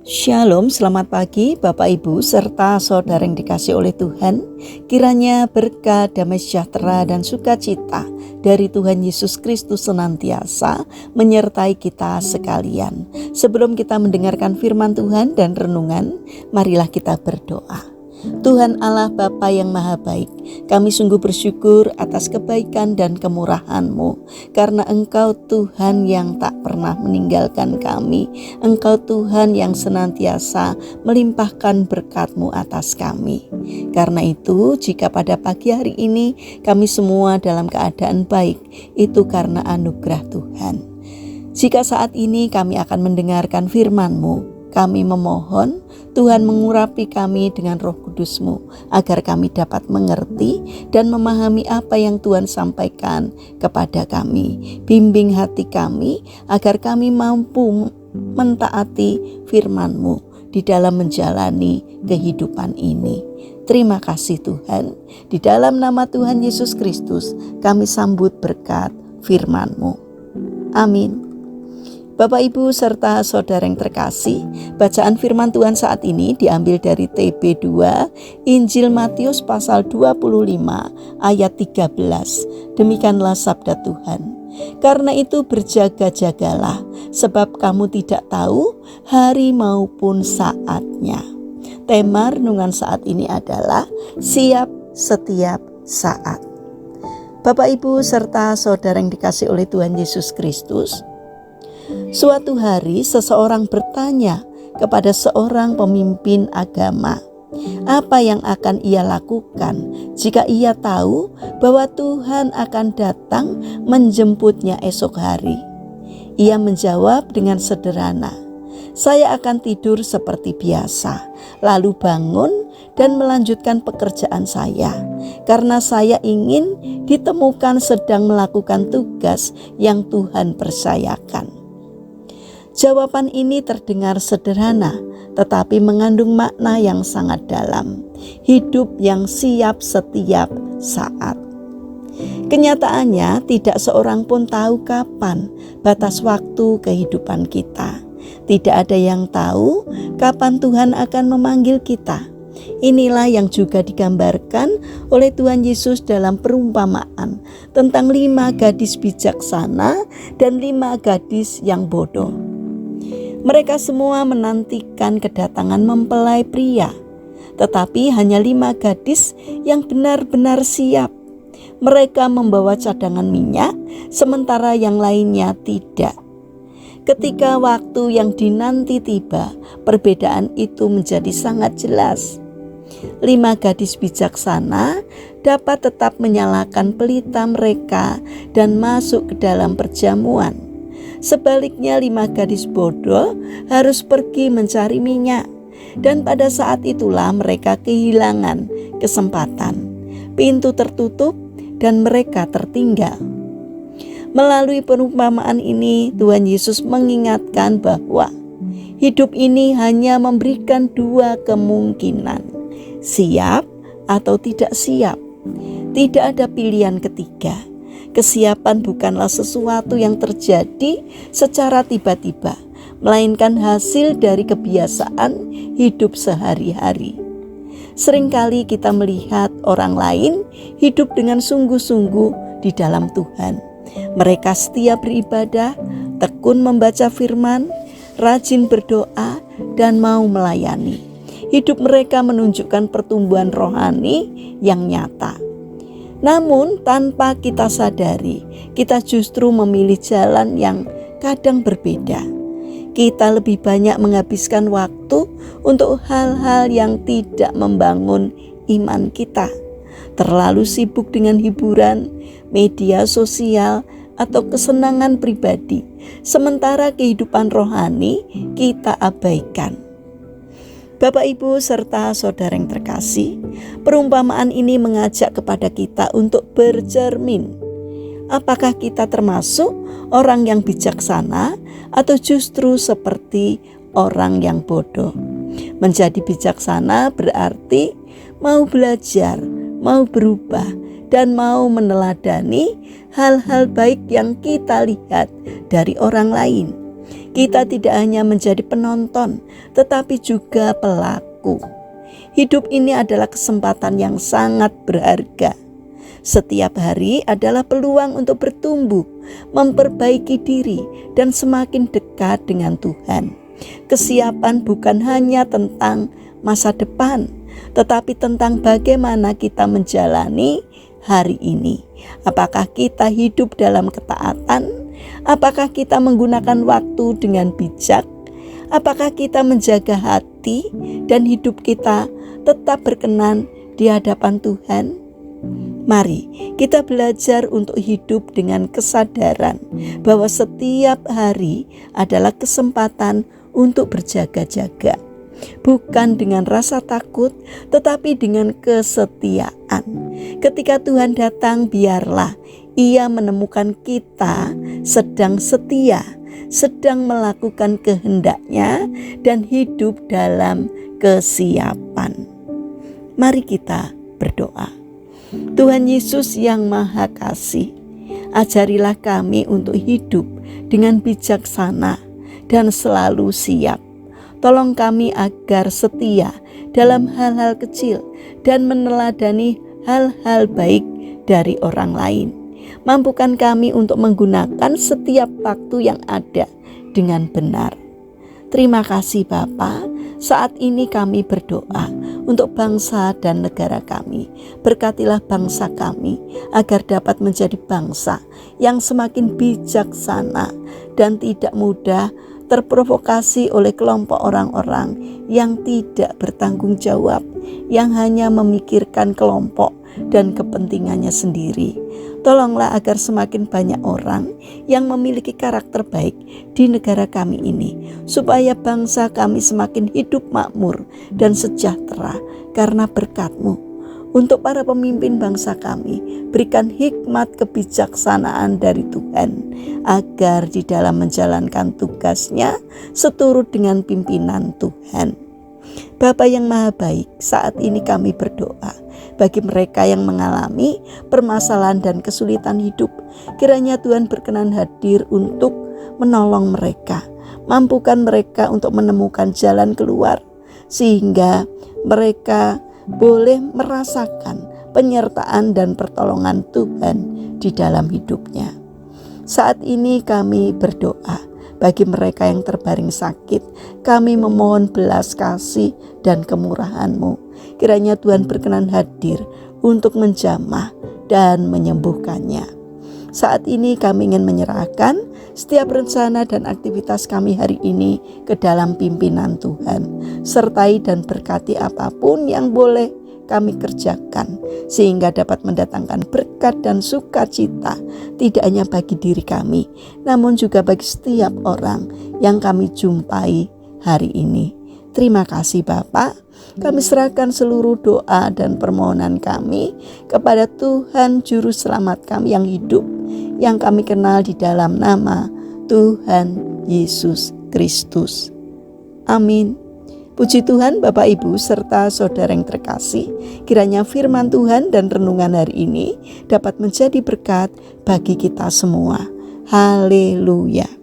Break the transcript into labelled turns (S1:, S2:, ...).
S1: Shalom, selamat pagi Bapak Ibu serta saudara yang dikasih oleh Tuhan. Kiranya berkat, damai sejahtera dan sukacita dari Tuhan Yesus Kristus senantiasa menyertai kita sekalian. Sebelum kita mendengarkan firman Tuhan dan renungan, marilah kita berdoa. Tuhan Allah Bapa yang Maha Baik, kami sungguh bersyukur atas kebaikan dan kemurahan-Mu, karena Engkau Tuhan yang tak pernah meninggalkan kami. Engkau Tuhan yang senantiasa melimpahkan berkat-Mu atas kami. Karena itu, jika pada pagi hari ini kami semua dalam keadaan baik, itu karena anugerah Tuhan. Jika saat ini kami akan mendengarkan firman-Mu, kami memohon Tuhan mengurapi kami dengan Roh Kudus-Mu agar kami dapat mengerti dan memahami apa yang Tuhan sampaikan kepada kami. Bimbing hati kami agar kami mampu mentaati firman-Mu di dalam menjalani kehidupan ini. Terima kasih Tuhan. Di dalam nama Tuhan Yesus Kristus kami sambut berkat firman-Mu. Amin. Bapak Ibu serta saudara yang terkasih, bacaan firman Tuhan saat ini diambil dari TB2 Injil Matius pasal 25 ayat 13. Demikianlah sabda Tuhan. Karena itu berjaga-jagalah, sebab kamu tidak tahu hari maupun saatnya. Tema renungan saat ini adalah siap setiap saat. Bapak Ibu serta saudara yang dikasih oleh Tuhan Yesus Kristus, suatu hari seseorang bertanya kepada seorang pemimpin agama, apa yang akan ia lakukan jika ia tahu bahwa Tuhan akan datang menjemputnya esok hari. Ia menjawab dengan sederhana, saya akan tidur seperti biasa, lalu bangun dan melanjutkan pekerjaan saya, karena saya ingin ditemukan sedang melakukan tugas yang Tuhan percayakan. Jawaban ini terdengar sederhana, tetapi mengandung makna yang sangat dalam. Hidup yang siap setiap saat. Kenyataannya, tidak seorang pun tahu kapan batas waktu kehidupan kita. Tidak ada yang tahu kapan Tuhan akan memanggil kita. Inilah yang juga digambarkan oleh Tuhan Yesus dalam perumpamaan tentang 5 gadis bijaksana dan 5 gadis yang bodoh. Mereka semua menantikan kedatangan mempelai pria, tetapi hanya 5 gadis yang benar-benar siap. Mereka membawa cadangan minyak, sementara yang lainnya tidak. Ketika waktu yang dinanti tiba, perbedaan itu menjadi sangat jelas. 5 gadis bijaksana dapat tetap menyalakan pelita mereka dan masuk ke dalam perjamuan. Sebaliknya 5 gadis bodoh harus pergi mencari minyak, dan pada saat itulah mereka kehilangan kesempatan. Pintu tertutup dan mereka tertinggal. Melalui perumpamaan ini Tuhan Yesus mengingatkan bahwa hidup ini hanya memberikan 2 kemungkinan, siap atau tidak siap. Tidak ada pilihan ketiga. Kesiapan bukanlah sesuatu yang terjadi secara tiba-tiba, melainkan hasil dari kebiasaan hidup sehari-hari. Seringkali kita melihat orang lain hidup dengan sungguh-sungguh di dalam Tuhan. Mereka setia beribadah, tekun membaca firman, rajin berdoa, dan mau melayani. Hidup mereka menunjukkan pertumbuhan rohani yang nyata. Namun tanpa kita sadari, kita justru memilih jalan yang kadang berbeda. Kita lebih banyak menghabiskan waktu untuk hal-hal yang tidak membangun iman kita. Terlalu sibuk dengan hiburan, media sosial, atau kesenangan pribadi, sementara kehidupan rohani kita abaikan. Bapak Ibu serta saudara yang terkasih, perumpamaan ini mengajak kepada kita untuk bercermin. Apakah kita termasuk orang yang bijaksana atau justru seperti orang yang bodoh? Menjadi bijaksana berarti mau belajar, mau berubah, dan mau meneladani hal-hal baik yang kita lihat dari orang lain. Kita tidak hanya menjadi penonton, tetapi juga pelaku. Hidup ini adalah kesempatan yang sangat berharga. Setiap hari adalah peluang untuk bertumbuh, memperbaiki diri, dan semakin dekat dengan Tuhan. Kesiapan bukan hanya tentang masa depan, tetapi tentang bagaimana kita menjalani hari ini. Apakah kita hidup dalam ketaatan? Apakah kita menggunakan waktu dengan bijak? Apakah kita menjaga hati dan hidup kita tetap berkenan di hadapan Tuhan? Mari kita belajar untuk hidup dengan kesadaran bahwa setiap hari adalah kesempatan untuk berjaga-jaga. Bukan dengan rasa takut, tetapi dengan kesetiaan. Ketika Tuhan datang, biarlah Ia menemukan kita sedang setia, sedang melakukan kehendak-Nya, dan hidup dalam kesiapan. Mari kita berdoa. Tuhan Yesus yang Maha Kasih, ajarilah kami untuk hidup dengan bijaksana dan selalu siap. Tolong kami agar setia dalam hal-hal kecil dan meneladani hal-hal baik dari orang lain. Mampukan kami untuk menggunakan setiap waktu yang ada dengan benar. Terima kasih Bapa. Saat ini kami berdoa untuk bangsa dan negara kami. Berkatilah bangsa kami agar dapat menjadi bangsa yang semakin bijaksana dan tidak mudah terprovokasi oleh kelompok orang-orang yang tidak bertanggung jawab, yang hanya memikirkan kelompok dan kepentingannya sendiri. Tolonglah agar semakin banyak orang yang memiliki karakter baik di negara kami ini, supaya bangsa kami semakin hidup makmur dan sejahtera karena berkat-Mu. Untuk para pemimpin bangsa kami, berikan hikmat kebijaksanaan dari Tuhan, agar di dalam menjalankan tugasnya seturut dengan pimpinan Tuhan. Bapa yang Maha Baik, saat ini kami berdoa bagi mereka yang mengalami permasalahan dan kesulitan hidup. Kiranya Tuhan berkenan hadir untuk menolong mereka, mampukan mereka untuk menemukan jalan keluar, sehingga mereka boleh merasakan penyertaan dan pertolongan Tuhan di dalam hidupnya. Saat ini kami berdoa bagi mereka yang terbaring sakit. Kami memohon belas kasih dan kemurahan-Mu. Kiranya Tuhan berkenan hadir untuk menjamah dan menyembuhkannya. Saat ini kami ingin menyerahkan setiap rencana dan aktivitas kami hari ini ke dalam pimpinan Tuhan. Sertai dan berkati apapun yang boleh kami kerjakan, sehingga dapat mendatangkan berkat dan sukacita, tidak hanya bagi diri kami, namun juga bagi setiap orang yang kami jumpai hari ini. Terima kasih Bapa. Kami serahkan seluruh doa dan permohonan kami kepada Tuhan Juru Selamat kami yang hidup, yang kami kenal di dalam nama Tuhan Yesus Kristus. Amin. Puji Tuhan Bapak Ibu serta saudara yang terkasih, kiranya firman Tuhan dan renungan hari ini dapat menjadi berkat bagi kita semua. Haleluya.